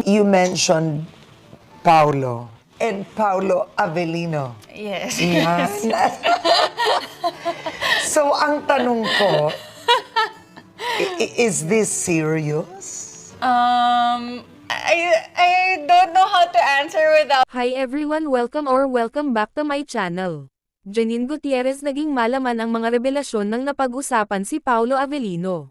you mentioned Paulo and Paulo Avellino. Yes. Yan. So, ang tanong ko, is this serious? I don't know how to answer without. Hi everyone, welcome back to my channel. Janine Gutierrez, naging malaman ang mga revelasyon ng napag-usapan si Paulo Avellino.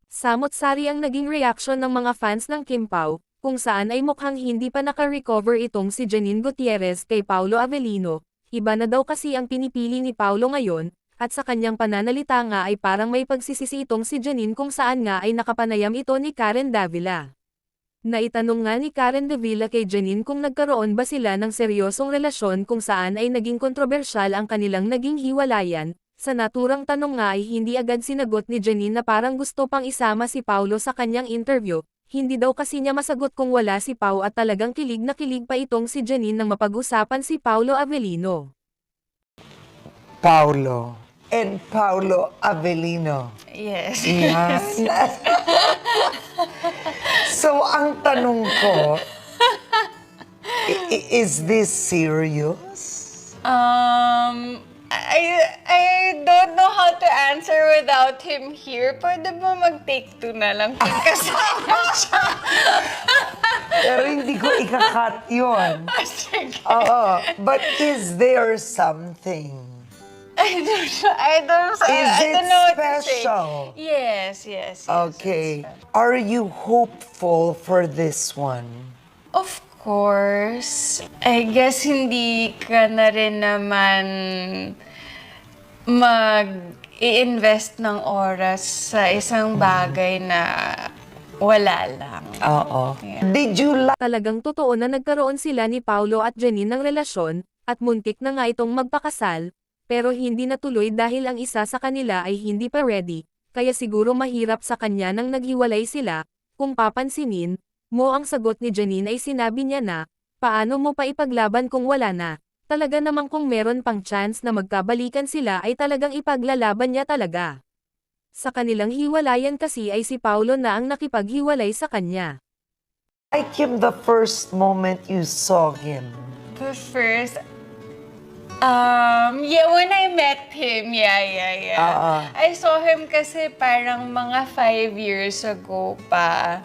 Samot-sari ang naging reaksyon ng mga fans ng Kim Pao, kung saan ay mukhang hindi pa naka-recover itong si Janine Gutierrez kay Paulo Avellino. Iba na daw kasi ang pinipili ni Paulo ngayon, at sa kanyang pananalita nga ay parang may pagsisisi itong si Janine kung saan nga ay nakapanayam ito ni Karen Davila. Naitanong nga ni Karen Davila kay Janine kung nagkaroon ba sila ng seryosong relasyon kung saan ay naging kontrobersyal ang kanilang naging hiwalayan. Sa naturang tanong nga ay hindi agad sinagot ni Janine na parang gusto pang isama si Paulo sa kanyang interview. Hindi daw kasi niya masagot kung wala si Pao at talagang kilig na kilig pa itong si Janine nang mapag-usapan si Paulo Avellino. Paulo and Paulo Avellino. Yes. Yan. So, ang tanong ko, is this serious? I don't know how to answer without him here. Pwede ba mag-take two na lang kung kasama siya? Pero hindi ko ikakat yun. Sige. Oo. But is there something? I don't Is it know what to special? say. Yes. Okay. Are you hopeful for this one? Of course. I guess hindi ka na rin naman mag-i-invest ng oras sa isang bagay na wala lang. Oo. Yeah. Did you like Talagang totoo na nagkaroon sila ni Paulo at Janine ng relasyon, at muntik na nga itong magpakasal, pero hindi natuloy dahil ang isa sa kanila ay hindi pa ready, kaya siguro mahirap sa kanya nang naghiwalay sila. Kung papansinin mo, ang sagot ni Janine ay sinabi niya na, paano mo pa ipaglaban kung wala na? Talaga namang kung meron pang chance na magkabalikan sila ay talagang ipaglalaban niya talaga. Sa kanilang hiwalayan kasi ay si Paulo na ang nakipaghiwalay sa kanya. him the first moment you saw him? The first, when I met him, yeah. I saw him kasi parang mga 5 years ago pa.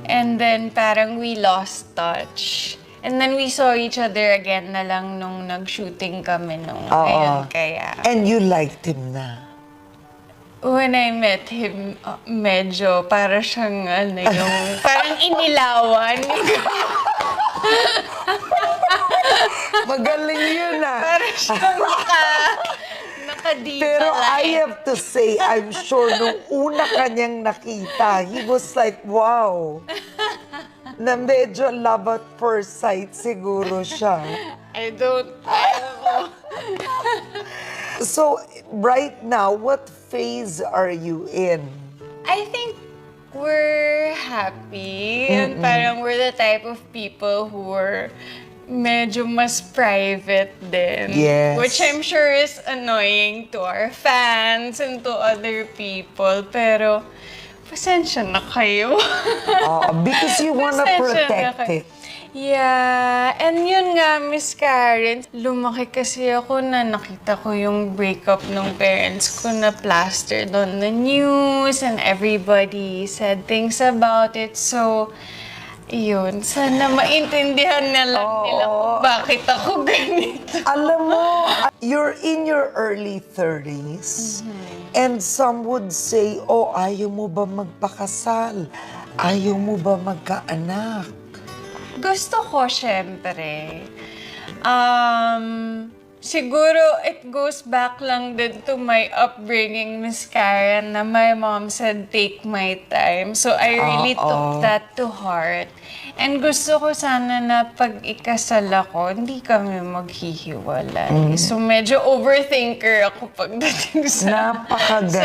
And then parang we lost touch. And then we saw each other again na lang nung nag-shooting kami nung ngayon, kaya. And you liked him na? When I met him, medyo para siyang yung parang inilawan. Magaling yun ah. Para siyang nakadipa Pero lang. I have to say, I'm sure nung una kanyang nakita, he was like, wow. Na medyo love at first sight siguro siya. I don't know. So, right now, what phase are you in? I think we're happy. And parang we're the type of people who are medyo mas private din. Yes. Which I'm sure is annoying to our fans and to other people. Pero, pasensya na kayo. Because you wanna Pasensya na protect kayo. it. Yeah, and yun nga, Miss Karen, lumaki kasi ako na nakita ko yung breakup ng parents ko na plastered on the news and everybody said things about it. So, yun, sana maintindihan na lang nila kung bakit ako ganito. Alam mo, you're in your early 30s, and some would say, oh, ayaw mo ba magpakasal? Ayaw mo ba magkaanak? Gusto ko, syempre. Siguro it goes back lang din to my upbringing, Miss Karen, na my mom said, take my time. So I really took that to heart. And gusto ko sana na pag ikasal ako, hindi kami maghihiwalay. So medyo overthinker ako pagdating sa Napakaganda.